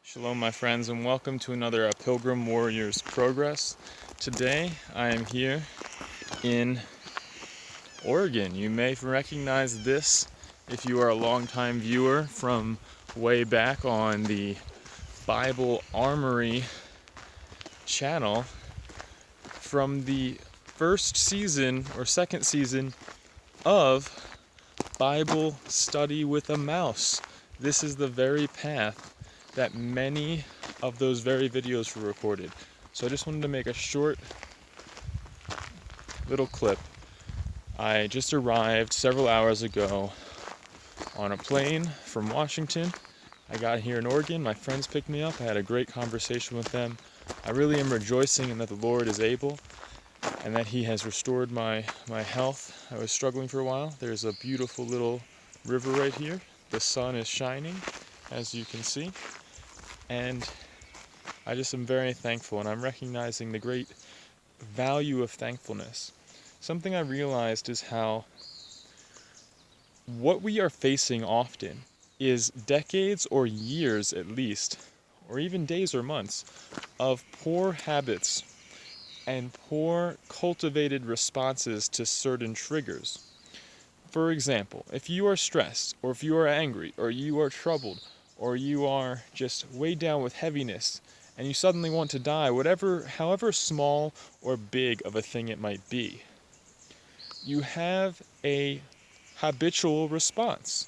Shalom, my friends, and welcome to another Pilgrim Warriors Progress. Today, I am here in Oregon. You may recognize this if you are a longtime viewer from way back on the Bible Armory channel from the first season or second season of Bible Study with a Mouse. This is the very path that many of those very videos were recorded. So I just wanted to make a short little clip. I just arrived several hours ago on a plane from Washington. I got here in Oregon. My friends picked me up. I had a great conversation with them. I really am rejoicing in that the Lord is able and that He has restored my health. I was struggling for a while. There's a beautiful little river right here. The sun is shining, as you can see. And I just am very thankful, and I'm recognizing the great value of thankfulness. Something I realized is how what we are facing often is decades or years at least, or even days or months, of poor habits and poor cultivated responses to certain triggers. For example, if you are stressed, or if you are angry, or you are troubled, or you are just weighed down with heaviness, and you suddenly want to die, however small or big of a thing it might be, you have a habitual response.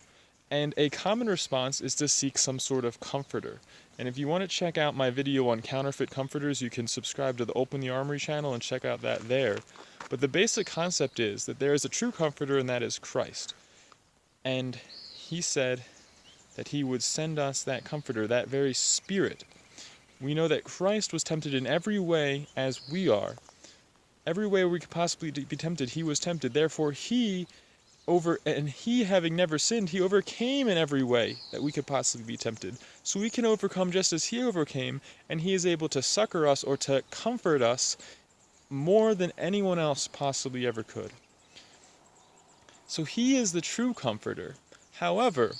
And a common response is to seek some sort of comforter. And if you want to check out my video on counterfeit comforters, you can subscribe to the Open the Armory channel and check out that there. But the basic concept is that there is a true comforter, and that is Christ. And He said that He would send us that comforter, that very Spirit. We know that Christ was tempted in every way as we are. Every way we could possibly be tempted, He was tempted. Therefore, He having never sinned, He overcame in every way that we could possibly be tempted. So we can overcome just as He overcame, and He is able to succor us or to comfort us more than anyone else possibly ever could. So He is the true comforter. However,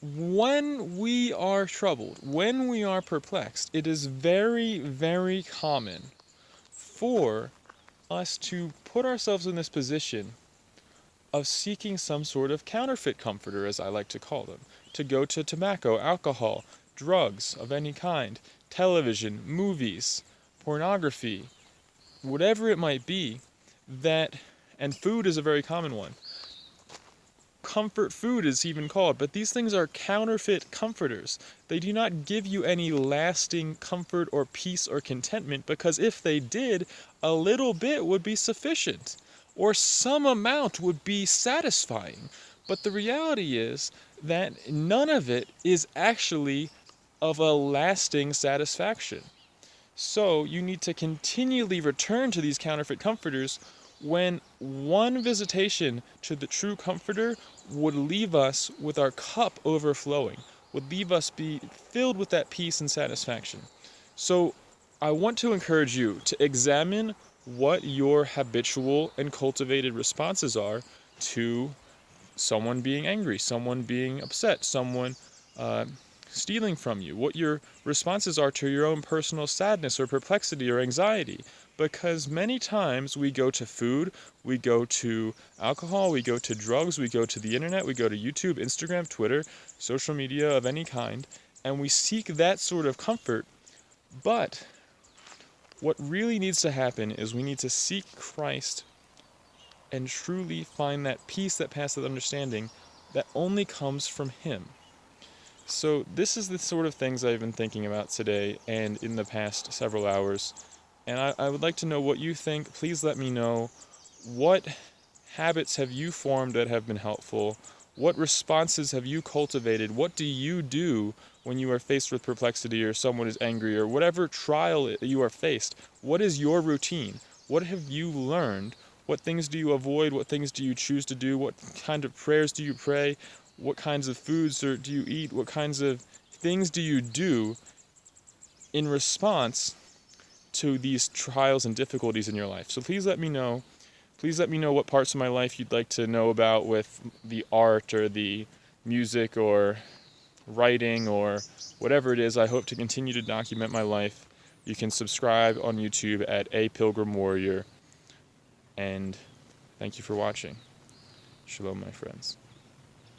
when we are troubled, when we are perplexed, it is very, very common for us to put ourselves in this position of seeking some sort of counterfeit comforter, as I like to call them, to go to tobacco, alcohol, drugs of any kind, television, movies, pornography, whatever it might be, and food is a very common one. Comfort food is even called, but these things are counterfeit comforters. They do not give you any lasting comfort or peace or contentment, because if they did, a little bit would be sufficient, or some amount would be satisfying. But the reality is that none of it is actually of a lasting satisfaction. So you need to continually return to these counterfeit comforters when one visitation to the true comforter would leave us with our cup overflowing, would leave us be filled with that peace and satisfaction. So I want to encourage you to examine what your habitual and cultivated responses are to someone being angry, someone being upset, someone stealing from you, what your responses are to your own personal sadness or perplexity or anxiety. Because many times we go to food, we go to alcohol, we go to drugs, we go to the internet, we go to YouTube, Instagram, Twitter, social media of any kind, and we seek that sort of comfort. But what really needs to happen is we need to seek Christ and truly find that peace that passeth understanding that only comes from Him. So this is the sort of things I've been thinking about today and in the past several hours. And I would like to know what you think. Please let me know. What habits have you formed that have been helpful? What responses have you cultivated? What do you do when you are faced with perplexity or someone is angry or whatever trial you are faced? What is your routine? What have you learned? What things do you avoid? What things do you choose to do? What kind of prayers do you pray? What kinds of foods do you eat? What kinds of things do you do in response to these trials and difficulties in your life? So please let me know. Please let me know what parts of my life you'd like to know about with the art or the music or writing or whatever it is, I hope to continue to document my life. You can subscribe on YouTube at A Pilgrim Warrior. And thank you for watching. Shalom, my friends.